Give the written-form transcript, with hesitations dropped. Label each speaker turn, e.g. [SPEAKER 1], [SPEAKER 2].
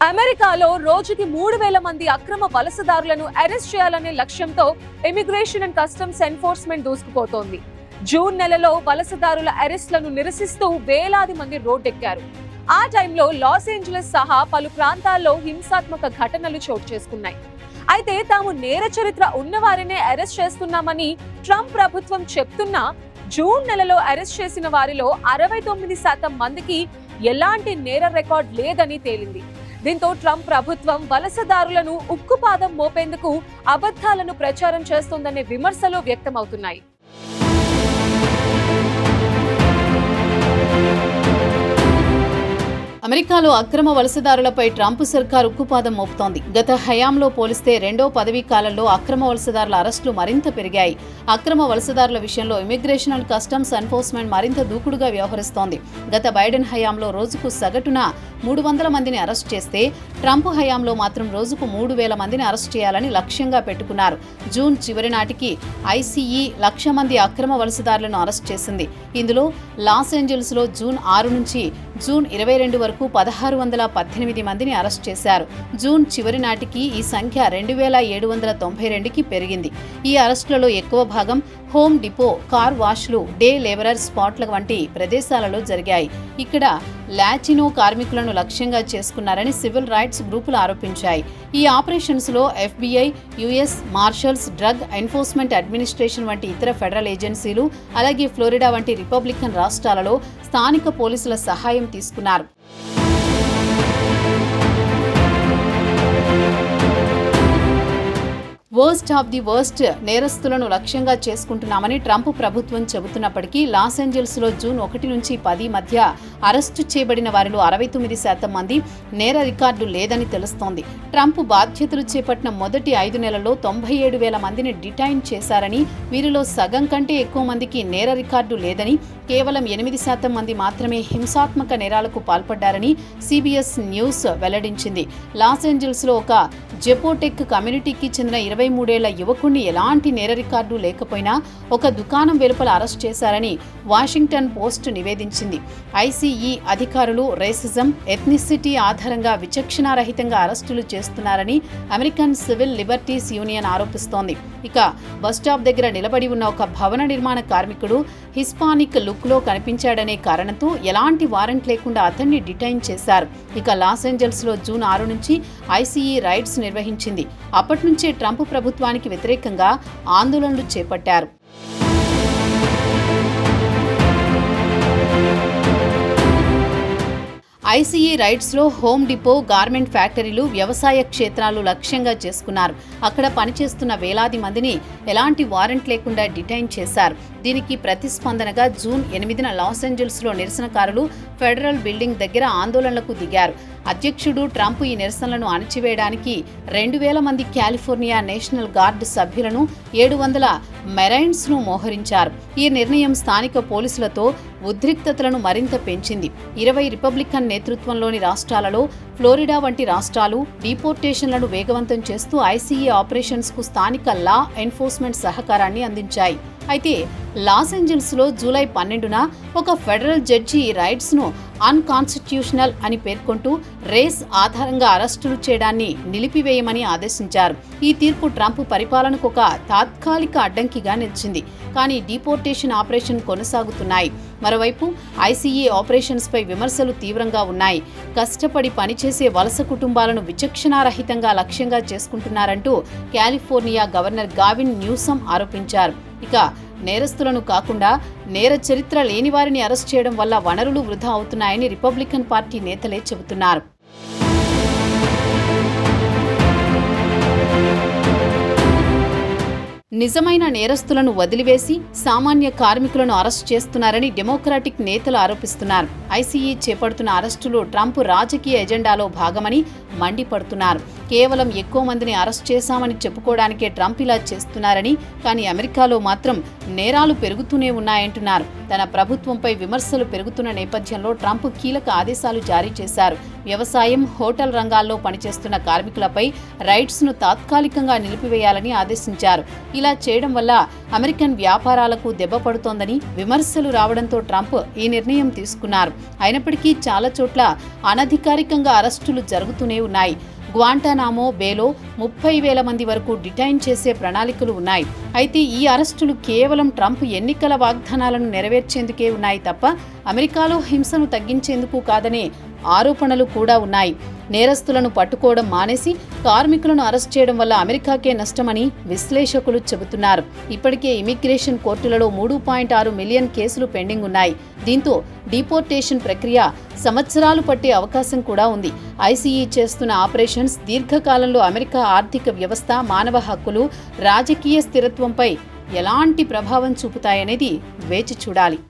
[SPEAKER 1] అమెరికాలో రోజుకి 3,000 మంది అక్రమ వలసదారులను అరెస్ట్ చేయాలనే లక్ష్యంతో ఇమిగ్రేషన్ అండ్ కస్టమ్స్ ఎన్ఫోర్స్మెంట్ దూసుకుపోతోంది. జూన్ నెలలో వలసదారుల అరెస్ట్లను నిరసిస్తూ వేలాది మంది రోడ్డెక్కారు. ఆ టైంలో లాస్ ఏంజలస్ సహా పలు ప్రాంతాల్లో హింసాత్మక ఘటనలు చోటు చేసుకున్నాయి. అయితే తాము నేర చరిత్ర ఉన్నవారినే అరెస్ట్ చేస్తున్నామని ట్రంప్ ప్రభుత్వం చెప్తున్నా జూన్ నెలలో అరెస్ట్ చేసిన వారిలో 69% మందికి ఎలాంటి నేర రికార్డ్ లేదని తేలింది. దీంతో ట్రంప్ ప్రభుత్వం వలసదారులను ఉక్కుపాదం మోపేందుకు అబద్ధాలను ప్రచారం చేస్తోందనే విమర్శలు వ్యక్తమవుతున్నాయి.
[SPEAKER 2] అమెరికాలో అక్రమ వలసదారులపై ట్రంప్ సర్కార్ ఉక్కుపాదం మోపుతోంది. గత హయాంలో పోలిస్తే రెండో పదవీ కాలంలో అక్రమ వలసదారుల అరెస్టులు మరింత పెరిగాయి. అక్రమ వలసదారుల విషయంలో ఇమిగ్రేషన్ అండ్ కస్టమ్స్ ఎన్ఫోర్స్మెంట్ మరింత దూకుడుగా వ్యవహరిస్తోంది. గత బైడెన్ హయాంలో రోజుకు సగటున 300 మందిని అరెస్ట్ చేస్తే ట్రంప్ హయాంలో మాత్రం రోజుకు 3,000 మందిని అరెస్ట్ చేయాలని లక్ష్యంగా పెట్టుకున్నారు. జూన్ చివరి నాటికి ఐసీఈ 1,00,000 మంది అక్రమ వలసదారులను అరెస్ట్ చేసింది. ఇందులో లాస్ ఏంజల్స్ లో జూన్ 6 నుంచి జూన్ 22 వరకు 1,618 మందిని అరెస్ట్ చేశారు. జూన్ చివరి నాటికి ఈ సంఖ్య 2,792కి పెరిగింది. ఈ అరెస్టులలో ఎక్కువ భాగం హోమ్ డిపో, కార్ వాష్లు, డే లేబరర్ స్పాట్ల వంటి ప్రదేశాలలో జరిగాయి. ఇక్కడ లాటినో కార్మికులను లక్ష్యంగా చేసుకున్నారని సివిల్ రైట్స్ గ్రూపులు ఆరోపించాయి. ఈ ఆపరేషన్స్ లో FBI, US marshals, drug enforcement administration వంటి ఇతర ఫెడరల్ ఏజెన్సీలు, అలాగే ఫ్లోరిడా వంటి రిపబ్లికన్ రాష్ట్రాలలో స్థానిక పోలీసుల సహాయం తీసుకున్నారు. వర్స్ట్ ఆఫ్ ది వర్స్ట్ నేరస్తులను లక్ష్యంగా చేసుకుంటున్నామని ట్రంప్ ప్రభుత్వం చెబుతున్నప్పటికీ లాస్ ఏంజల్స్ లో జూన్ 1 నుంచి 10 మధ్య అరెస్టు చేయబడిన వారిలో 69% మంది నేర రికార్డు లేదని తెలుస్తోంది. ట్రంప్ బాధ్యతలు చేపట్టిన మొదటి 5 నెలల్లో 97,000 మందిని డిటైన్ చేశారని, వీరిలో సగం కంటే ఎక్కువ మందికి నేర రికార్డు లేదని, కేవలం 8% మంది మాత్రమే హింసాత్మక నేరాలకు పాల్పడ్డారని CBS న్యూస్ వెల్లడించింది. లాస్ ఏంజల్స్ లో ఒక జెపోటెక్ కమ్యూనిటీకి చెందిన 23 ఏళ్ల యువకుడిని ఎలాంటి నేర రికార్డు లేకపోయినా ఒక దుకాణం వెలుపల అరెస్ట్ చేశారని వాషింగ్టన్ పోస్ట్ నివేదించింది. ఐసీఈ అధికారులు రేసిజం, ఎథ్నిసిటీ ఆధారంగా విచక్షణారహితంగా అరెస్టులు చేస్తున్నారని అమెరికన్ సివిల్ లిబర్టీస్ యూనియన్ ఆరోపిస్తోంది. ఇక బస్టాప్ దగ్గర నిలబడి ఉన్న ఒక భవన నిర్మాణ కార్మికుడు హిస్పానిక్ లుక్ లో కనిపించాడనే కారణంతో ఎలాంటి వారెంట్ లేకుండా అతన్ని డిటైన్ చేశారు. ఇక లాస్ ఏంజల్స్ లో జూన్ 6 నుంచి ఐసీఈ రైడ్స్ నిర్వహించింది. అప్పటి నుంచే ట్రంప్ ప్రభుత్వానికి వ్యతిరేకంగా ఆందోళనలు చేపట్టారు. ఐసీఈ రైడ్స్ లో హోమ్ డిపో, గార్మెంట్ ఫ్యాక్టరీలు, వ్యవసాయ క్షేత్రాలు లక్ష్యంగా చేసుకున్నారు. అక్కడ పనిచేస్తున్న వేలాది మందిని ఎలాంటి వారెంట్ లేకుండా డిటైన్ చేశారు. దీనికి ప్రతిస్పందనగా జూన్ 8న లాస్ ఏంజల్స్ లో నిరసనకారులు ఫెడరల్ బిల్డింగ్ దగ్గర ఆందోళనలకు దిగారు. అధ్యక్షుడు ట్రంప్ ఈ నిరసనలను అణచివేయడానికి 2,000 మంది కాలిఫోర్నియా నేషనల్ గార్డ్ సభ్యులను, 700 మెరైన్స్ ను మోహరించారు. ఈ నిర్ణయం స్థానిక పోలీసులతో ఉద్రిక్తతలను మరింత పెంచింది. 20 రిపబ్లికన్ నేతృత్వంలోని రాష్ట్రాలలో ఫ్లోరిడా వంటి రాష్ట్రాలు డిపోర్టేషన్లను వేగవంతం చేస్తూ ఐసీఈ ఆపరేషన్స్ కు స్థానిక లా ఎన్ఫోర్స్మెంట్ సహకారాన్ని అందించాయి. అయితే లాస్ ఏంజల్స్ లో జూలై 12న ఒక ఫెడరల్ జడ్జి ఈ రైడ్స్ ను అన్కాన్స్టిట్యూషనల్ అని పేర్కొంటూ రేస్ ఆధారంగా అరెస్టులు చేయడాన్ని నిలిపివేయమని ఆదేశించారు. ఈ తీర్పు ట్రంప్ పరిపాలనకు ఒక తాత్కాలిక అడ్డంకిగా నిలిచింది. కానీ డిపోర్టేషన్ ఆపరేషన్ కొనసాగుతున్నాయి. మరోవైపు ఐసీఈ ఆపరేషన్స్ పై విమర్శలు తీవ్రంగా ఉన్నాయి. కష్టపడి పనిచేసే వలస కుటుంబాలను విచక్షణారహితంగా లక్ష్యంగా చేసుకుంటున్నారంటూ కాలిఫోర్నియా గవర్నర్ గావిన్ న్యూసమ్ ఆరోపించారు. ఇక నేరస్తులను కాకుండా నేర చరిత్ర లేని వారిని అరెస్ట్ చేయడం వల్ల వనరులు వృధా అవుతున్నాయని రిపబ్లికన్ పార్టీ నేతలే చెబుతున్నారు. నిజమైన నేరస్తులను వదిలివేసి సామాన్య కార్మికులను అరెస్ట్ చేస్తున్నారని డెమోక్రాటిక్ నేతలు ఆరోపిస్తున్నారు. ఐసీఈ చేపడుతున్న అరెస్టులు ట్రంప్ రాజకీయ ఎజెండాలో భాగమని మండిపడుతున్నారు. కేవలం ఎక్కువ మందిని అరెస్ట్ చేశామని చెప్పుకోవడానికే ట్రంప్ ఇలా చేస్తున్నారని, కానీ అమెరికాలో మాత్రం నేరాలు పెరుగుతూనే ఉన్నాయంటున్నారు. తన ప్రభుత్వంపై విమర్శలు పెరుగుతున్న నేపథ్యంలో ట్రంప్ కీలక ఆదేశాలు జారీ చేశారు. వ్యవసాయం, హోటల్ రంగాల్లో పనిచేస్తున్న కార్మికులపై రైట్స్ను తాత్కాలికంగా నిలిపివేయాలని ఆదేశించారు. ఇలా చేయడం వల్ల అమెరికన్ వ్యాపారాలకు దెబ్బ పడుతోందని విమర్శలు రావడంతో ట్రంప్ ఈ నిర్ణయం తీసుకున్నారు. అయినప్పటికీ చాలా చోట్ల అనధికారికంగా అరెస్టులు జరుగుతూనే ఉన్నాయి. గ్వాంటానామో బేలో 30,000 మంది వరకు డిటైన్ చేసే ప్రణాళికలు ఉన్నాయి. అయితే ఈ అరెస్టులు కేవలం ట్రంప్ ఎన్నికల వాగ్దానాలను నెరవేర్చేందుకే ఉన్నాయి తప్ప అమెరికాలో హింసను తగ్గించేందుకు కాదనే ఆరోపణలు కూడా ఉన్నాయి. నేరస్తులను పట్టుకోవడం మానేసి కార్మికులను అరెస్ట్ చేయడం వల్ల అమెరికాకే నష్టమని విశ్లేషకులు చెబుతున్నారు. ఇప్పటికే ఇమిగ్రేషన్ కోర్టులలో 3.6 మిలియన్ కేసులు పెండింగ్ ఉన్నాయి. దీంతో డిపోర్టేషన్ ప్రక్రియ సంవత్సరాలు పట్టే అవకాశం కూడా ఉంది. ఐసీఈ చేస్తున్న ఆపరేషన్స్ దీర్ఘకాలంలో అమెరికా ఆర్థిక వ్యవస్థ, మానవ హక్కులు, రాజకీయ స్థిరత్వంపై ఎలాంటి ప్రభావం చూపుతాయనేది వేచి చూడాలి.